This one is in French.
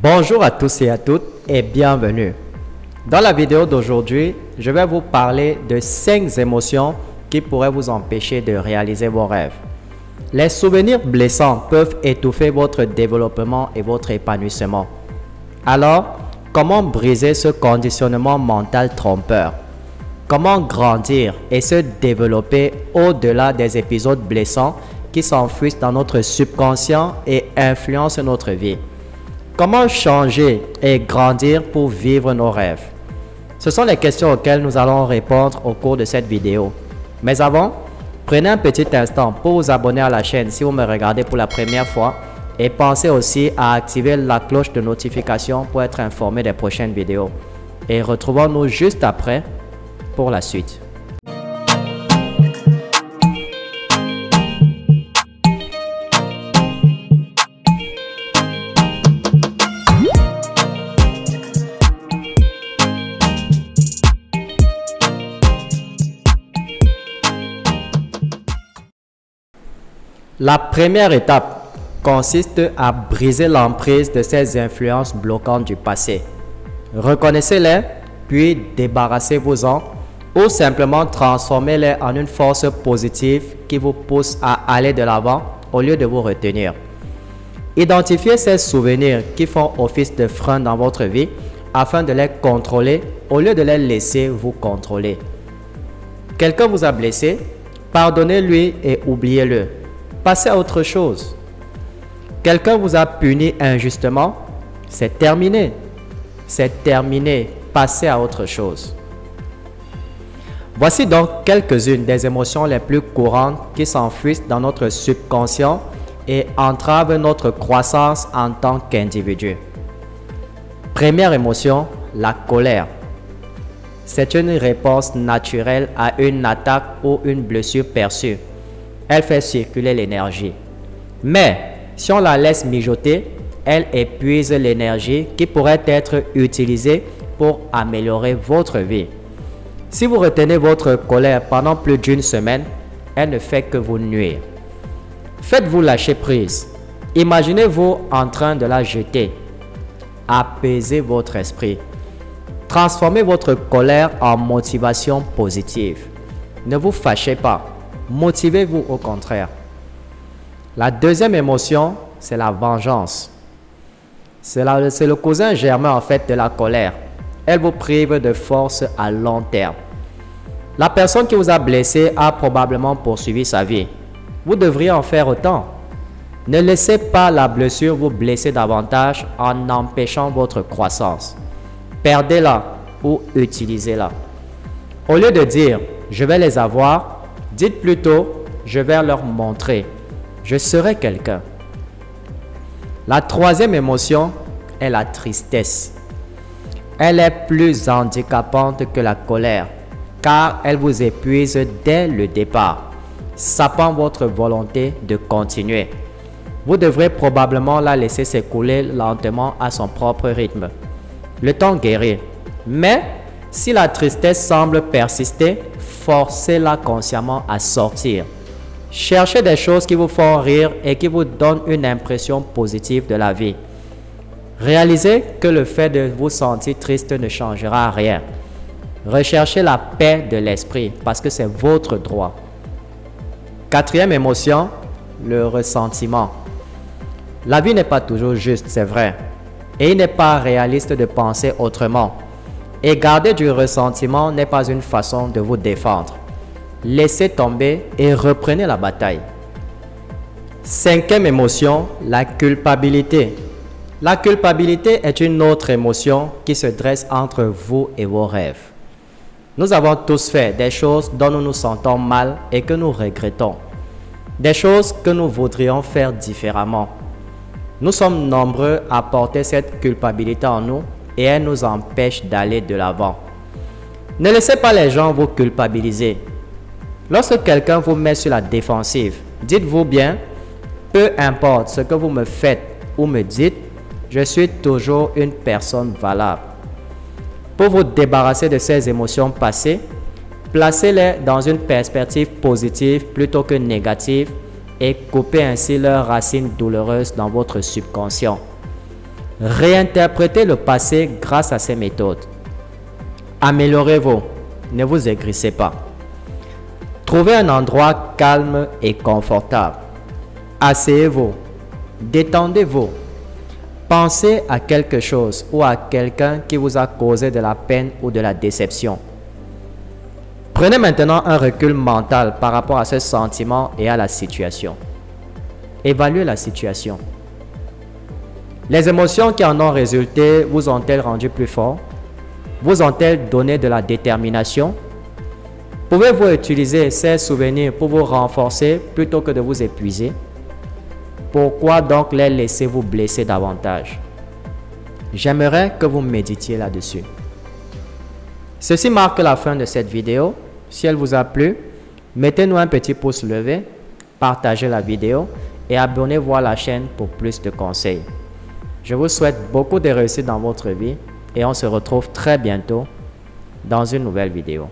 Bonjour à tous et à toutes et bienvenue. Dans la vidéo d'aujourd'hui, je vais vous parler de 5 émotions qui pourraient vous empêcher de réaliser vos rêves. Les souvenirs blessants peuvent étouffer votre développement et votre épanouissement. Alors, comment briser ce conditionnement mental trompeur? Comment grandir et se développer au-delà des épisodes blessants qui s'enfuient dans notre subconscient et influencent notre vie? Comment changer et grandir pour vivre nos rêves? Ce sont les questions auxquelles nous allons répondre au cours de cette vidéo. Mais avant, prenez un petit instant pour vous abonner à la chaîne si vous me regardez pour la première fois et pensez aussi à activer la cloche de notification pour être informé des prochaines vidéos. Et retrouvons-nous juste après pour la suite. La première étape consiste à briser l'emprise de ces influences bloquantes du passé. Reconnaissez-les, puis débarrassez-vous-en ou simplement transformez-les en une force positive qui vous pousse à aller de l'avant au lieu de vous retenir. Identifiez ces souvenirs qui font office de frein dans votre vie afin de les contrôler au lieu de les laisser vous contrôler. Quelqu'un vous a blessé, pardonnez-lui et oubliez-le. Passez à autre chose. Quelqu'un vous a puni injustement, c'est terminé. C'est terminé. Passez à autre chose. Voici donc quelques-unes des émotions les plus courantes qui s'enfuient dans notre subconscient et entravent notre croissance en tant qu'individu. Première émotion, la colère. C'est une réponse naturelle à une attaque ou une blessure perçue. Elle fait circuler l'énergie. Mais si on la laisse mijoter, elle épuise l'énergie qui pourrait être utilisée pour améliorer votre vie. Si vous retenez votre colère pendant plus d'une semaine, elle ne fait que vous nuire. Faites-vous lâcher prise. Imaginez-vous en train de la jeter. Apaisez votre esprit. Transformez votre colère en motivation positive. Ne vous fâchez pas. Motivez-vous au contraire. La deuxième émotion, c'est la vengeance. C'est le cousin germain en fait de la colère. Elle vous prive de force à long terme. La personne qui vous a blessé a probablement poursuivi sa vie. Vous devriez en faire autant. Ne laissez pas la blessure vous blesser davantage en empêchant votre croissance. Perdez-la ou utilisez-la. Au lieu de dire « je vais les avoir », dites plutôt « je vais leur montrer, je serai quelqu'un ». La troisième émotion est la tristesse. Elle est plus handicapante que la colère car elle vous épuise dès le départ, sapant votre volonté de continuer. Vous devrez probablement la laisser s'écouler lentement à son propre rythme. Le temps guérit, mais si la tristesse semble persister, forcez-la consciemment à sortir. Cherchez des choses qui vous font rire et qui vous donnent une impression positive de la vie. Réalisez que le fait de vous sentir triste ne changera rien. Recherchez la paix de l'esprit parce que c'est votre droit. Quatrième émotion, le ressentiment. La vie n'est pas toujours juste, c'est vrai. Et il n'est pas réaliste de penser autrement. Et garder du ressentiment n'est pas une façon de vous défendre. Laissez tomber et reprenez la bataille. Cinquième émotion, la culpabilité. La culpabilité est une autre émotion qui se dresse entre vous et vos rêves. Nous avons tous fait des choses dont nous nous sentons mal et que nous regrettons. Des choses que nous voudrions faire différemment. Nous sommes nombreux à porter cette culpabilité en nous et elle nous empêche d'aller de l'avant. Ne laissez pas les gens vous culpabiliser. Lorsque quelqu'un vous met sur la défensive, dites-vous bien, peu importe ce que vous me faites ou me dites, je suis toujours une personne valable. Pour vous débarrasser de ces émotions passées, placez-les dans une perspective positive plutôt que négative et coupez ainsi leurs racines douloureuses dans votre subconscient. Réinterprétez le passé grâce à ces méthodes. Améliorez-vous, ne vous aigrissez pas. Trouvez un endroit calme et confortable. Asseyez-vous, détendez-vous. Pensez à quelque chose ou à quelqu'un qui vous a causé de la peine ou de la déception. Prenez maintenant un recul mental par rapport à ce sentiment et à la situation. Évaluez la situation. Les émotions qui en ont résulté vous ont-elles rendu plus fort? Vous ont-elles donné de la détermination? Pouvez-vous utiliser ces souvenirs pour vous renforcer plutôt que de vous épuiser? Pourquoi donc les laisser vous blesser davantage? J'aimerais que vous méditiez là-dessus. Ceci marque la fin de cette vidéo. Si elle vous a plu, mettez-nous un petit pouce levé, partagez la vidéo et abonnez-vous à la chaîne pour plus de conseils. Je vous souhaite beaucoup de réussite dans votre vie et on se retrouve très bientôt dans une nouvelle vidéo.